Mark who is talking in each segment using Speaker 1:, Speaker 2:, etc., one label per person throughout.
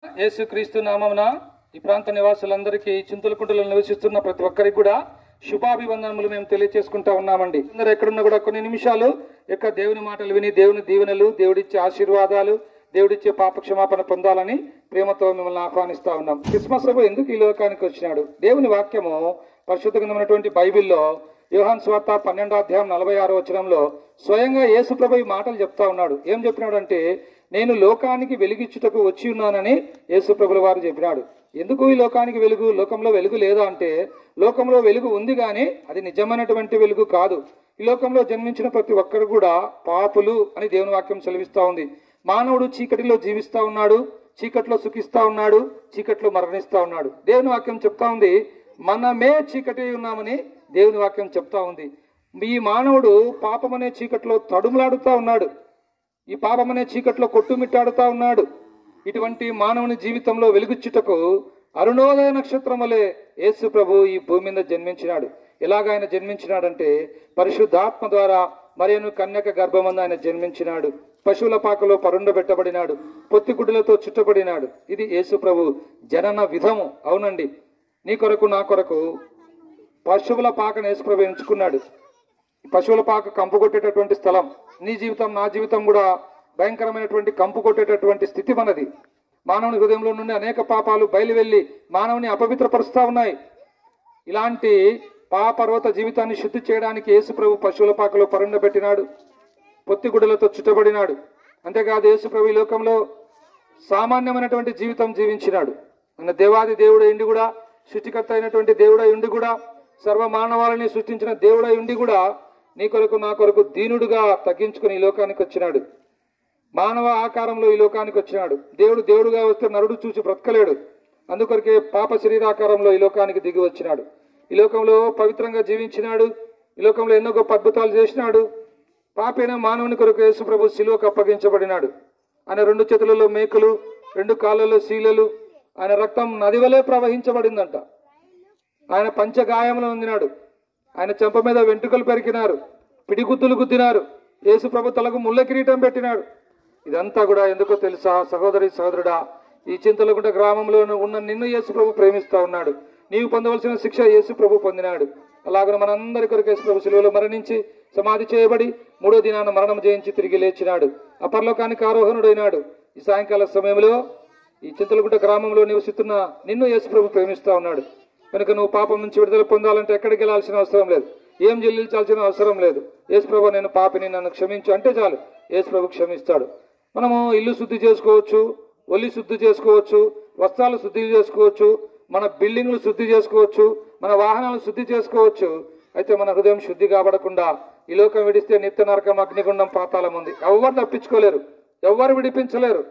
Speaker 1: యేసుక్రీస్తు నామమున ఈ ప్రాంత నివాసులందరికీ చింతలకుంటలో నివసిస్తున్న ప్రతి ఒక్కరికి కూడా శుభాభివందనములు మేము తెలియజేసుకుంటా ఉన్నామండి. అందరూ ఎక్కడున్నా కూడా కొన్ని నిమిషాలు దేవుని మాటలు విని దేవుని దీవెనలు, దేవుడిచ్చే ఆశీర్వాదాలు, దేవుడిచ్చే పాప క్షమాపణ పొందాలని ప్రేమతో మిమ్మల్ని ఆహ్వానిస్తా ఉన్నాం. క్రిస్మస్ ప్రభు ఎందుకు ఈ లోకానికి వచ్చినాడు? దేవుని వాక్యము పరిశుద్ధ గ్రంథమైనటువంటి బైబిల్లో యోహాను సువార్త 12:46 స్వయంగా యేసు ప్రభు ఈ మాటలు చెప్తా ఉన్నాడు. ఏం చెప్పినాడు అంటే, నేను లోకానికి వెలుగిచ్చుటకు వచ్చి ఉన్నానని యేసు ప్రభుల వారు చెప్పినాడు. ఎందుకు ఈ లోకానికి వెలుగు? లోకంలో వెలుగు లేదా అంటే, లోకంలో వెలుగు ఉంది కానీ అది నిజమైనటువంటి వెలుగు కాదు. ఈ లోకంలో జన్మించిన ప్రతి ఒక్కరు కూడా పాపులు అని దేవుని వాక్యం సెలవిస్తా ఉంది. మానవుడు చీకటిలో జీవిస్తా ఉన్నాడు, చీకట్లో సుఖిస్తా ఉన్నాడు, చీకట్లో మరణిస్తా ఉన్నాడు. దేవుని వాక్యం చెప్తా ఉంది, మనమే చీకటి ఉన్నామని దేవుని వాక్యం చెప్తా ఉంది. ఈ మానవుడు పాపమనే చీకట్లో తడుములాడుతా ఉన్నాడు, ఈ పాపమనే చీకట్లో కొట్టుమిట్టాడుతా ఉన్నాడు. ఇటువంటి మానవుని జీవితంలో వెలుగుచ్చుటకు అరుణోదయ నక్షత్రం వలె యేసు ప్రభు ఈ భూమి మీద జన్మించినాడు. ఎలాగ ఆయన జన్మించినాడంటే, పరిశుద్ధాత్మ ద్వారా మరియను కన్యక గర్భమందు ఆయన జన్మించినాడు. పశువుల పాకలో పరుండబెట్టబడినాడు, పొత్తిగుడ్డలతో చుట్టబడినాడు. ఇది యేసు ప్రభు జనన విధము. అవునండి, నీ కొరకు నా కొరకు పశువుల పాకను యేసు ప్రభు ఎంచుకున్నాడు. పశువుల పాక కంపు కొట్టేటటువంటి స్థలం. నీ జీవితం, నా జీవితం కూడా భయంకరమైనటువంటి కంపు కొట్టేటటువంటి స్థితి మనది. మానవుని హృదయంలో నుండి అనేక పాపాలు బయలువెళ్ళి మానవుని అపవిత్రపరుస్తా ఉన్నాయి. ఇలాంటి పాపర్వత జీవితాన్ని శుద్ధి చేయడానికి యేసు ప్రభు పశువుల పాకలో పరుండబెట్టినాడు, పొత్తిగుడ్డలతో చుట్టబడినాడు. అంతేకాదు, యేసు ప్రభు ఈ లోకంలో సామాన్యమైనటువంటి జీవితం జీవించినాడు. ఆయన దేవాది దేవుడై ఉండి కూడా, సృష్టికర్త అయినటువంటి దేవుడై ఉండి కూడా, సర్వ మానవాళిని సృష్టించిన దేవుడై ఉండి కూడా నీ కొరకు నా కొరకు దీనుడుగా తగ్గించుకుని ఈ లోకానికి వచ్చినాడు. మానవ ఆకారంలో ఈ లోకానికి వచ్చినాడు. దేవుడు దేవుడుగా వస్తే నరుడు చూసి బ్రతకలేడు. అందుకొరకే పాప శరీరాకారంలో ఈ లోకానికి దిగి వచ్చినాడు. ఈ లోకంలో పవిత్రంగా జీవించినాడు. ఈ లోకంలో ఎన్నో గొప్ప అద్భుతాలు చేసినాడు. పాపైన మానవుని కొరకు యేసు ప్రభు శిలువకు అప్పగించబడినాడు. ఆయన 2 చేతులలో మేకులు, 2 కాళ్ళలో శీలలు, ఆయన రక్తం నది వలె ప్రవహించబడిందంట. ఆయన పంచగాయములు పొందినాడు. ఆయన చెంప మీద వెంట్రుకలు పెరికినారు, పిడిగుద్దులు గుద్దినారు. యేసు ప్రభు తలకు ముళ్ళ కిరీటం పెట్టినాడు. ఇదంతా కూడా ఎందుకో తెలుసా సహోదరి సహోదరుడా? ఈ చింతలకుంట గ్రామంలో ఉన్న నిన్ను యేసు ప్రభు ప్రేమిస్తా ఉన్నాడు. నీవు పొందవలసిన శిక్ష యేసు ప్రభు పొందినాడు. అలాగే మనందరి కొరకు యేసు ప్రభు శిలువలో మరణించి సమాధి చేయబడి 3వ దినాన మరణం జయించి తిరిగి లేచినాడు. అపరలోకానికి ఆరోహణుడైనాడు. ఈ సాయంకాల సమయంలో ఈ చింతలకుంట గ్రామంలో నివసిస్తున్న నిన్ను యేసు ప్రభు ప్రేమిస్తా ఉన్నాడు. కనుక నువ్వు పాపం నుంచి విడుదల పొందాలంటే ఎక్కడికి వెళ్ళాల్సిన అవసరం లేదు, ఏం చెల్లించాల్సిన అవసరం లేదు. యేసు ప్రభు నేను పాపిని, నన్ను క్షమించు అంటే చాలు, యేసు ప్రభు క్షమిస్తాడు. మనము ఇల్లు శుద్ధి చేసుకోవచ్చు, ఒళ్ళు శుద్ధి చేసుకోవచ్చు, వస్త్రాలు శుద్ధి చేసుకోవచ్చు, మన బిల్డింగ్లు శుద్ధి చేసుకోవచ్చు, మన వాహనాలు శుద్ధి చేసుకోవచ్చు. అయితే మన హృదయం శుద్ధి కాబడకుండా ఈ లోకం విడిస్తే నిత్య నరకం, అగ్నిగుండం, పాతాళం ఉంది. ఎవరు తప్పించుకోలేరు, ఎవరు విడిపించలేరు.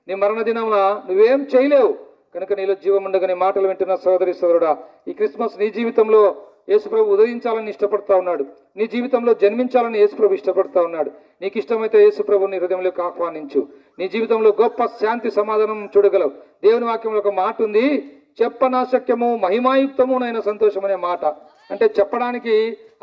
Speaker 1: నీ మరణ దినమున నువ్వేం చేయలేవు. కనుక నీలో జీవం ఉండగా నీ మాటలు వింటున్న సోదరి సోదరుడా, ఈ క్రిస్మస్ నీ జీవితంలో యేసు ప్రభు ఉదయించాలని ఇష్టపడతా ఉన్నాడు. నీ జీవితంలో జన్మించాలని యేసు ప్రభు ఇష్టపడతా ఉన్నాడు. నీకు ఇష్టమైతే యేసు ప్రభు నీ హృదయంలోకి ఆహ్వానించు. నీ జీవితంలో గొప్ప శాంతి సమాధానం చూడగలవు. దేవుని వాక్యంలో ఒక మాట ఉంది, చెప్పనాశక్యము మహిమాయుక్తము నైన సంతోషం అనే మాట. అంటే చెప్పడానికి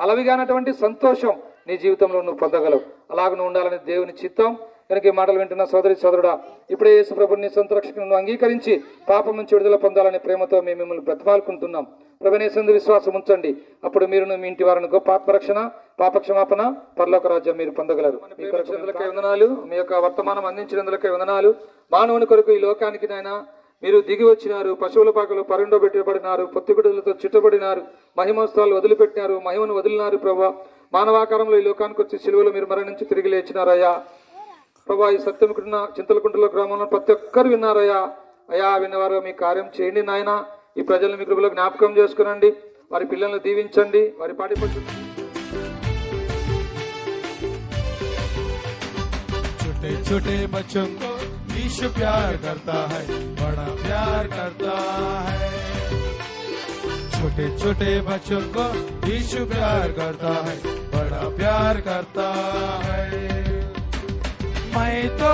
Speaker 1: అలవిగానటువంటి సంతోషం నీ జీవితంలో నువ్వు పొందగలవు. అలాగ నువ్వు ఉండాలని దేవుని చిత్తం. కనుక ఈ మాటలు వింటున్న సోదరి సోదరుడా, ఇప్పుడే యేసు ప్రభుని సొంత రక్షకులను అంగీకరించి పాపం నుంచి విడుదల పొందాలని ప్రేమతో మేము మిమ్మల్ని బ్రతిమాలుకుంటున్నాం. ప్రభునేసందు విశ్వాసం ఉంచండి, అప్పుడు మీరును మీ ఇంటి వారిని గొప్ప ఆత్మరక్షణ, పాప క్షమాపణ, పరలోక రాజ్యం మీరు పొందగలరు. మీ కొరకు వందనాలు, మీ యొక్క వర్తమానం అందించినందులకే వందనాలు. మానవుని కొరకు ఈ లోకానికి నాయన మీరు దిగి వచ్చినారు, పశువుల పాకలు పరుండబెట్టబడినారు, పొత్తిగుడ్డలతో చుట్టబడినారు, మహిమోత్సవాలు వదిలిపెట్టినారు, మహిమను వదిలినారు. ప్రభా, మానవాకారంలో ఈ లోకానికి వచ్చి సిలువలో మీరు మరణించి తిరిగి లేచినారయ్యా. ప్రభా, ఈ సత్యముకున్న చింతలకుంటల గ్రామంలో ప్రతి ఒక్కరు విన్నారయ్యా. అయ్యా, విన్నవారు మీ కార్యం చేయండి నాయన. ఈ ప్రజలను మీ కృపలో జ్ఞాపకం చేసుకునండి, వారి పిల్లలను దీవించండి, వారి పాటి
Speaker 2: छोटे छोटे बच्चों को यीशु प्यार करता है, बड़ा प्यार करता है। छोटे छोटे बच्चों को यीशु प्यार करता है, बड़ा प्यार करता है। मैं तो